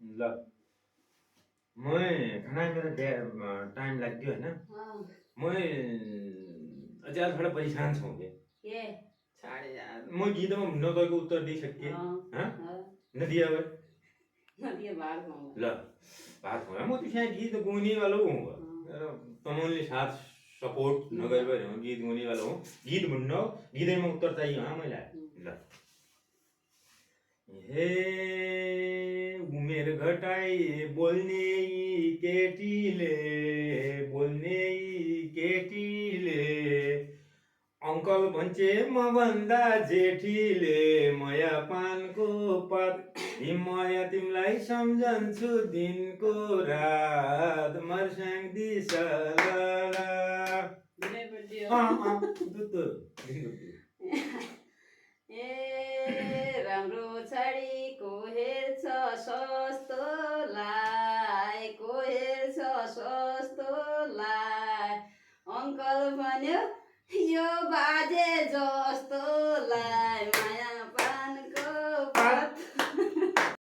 ल म खाना मेरो टाइम लाग्यो होइन म अझै आज थोड़ा परेशान छौँ के साढे म गीतमा नगएको उत्तर दिइसकेँ नदिया अब ल बात हुआ म तो शायद गीत गाने वाला हूँ तमोले साथ सपोर्ट नगर भने गीत गाउने वाला हूँ गीत भन्नु गीतैमा उत्तर चाहियो हाँ मलाई ल हे उमेर घटाई बोल्ने यी केटीले अङ्कल भन्छे म भन्दा जेठीले माया पानको पात माया तिमीलाई सम्झन्छु दिनको रात मर्स्याङ दिसला ए राम्रो छाडीको हेर्छ सस्तोलाई अङ्कल भन्यो यो बाजे जस्तोलाई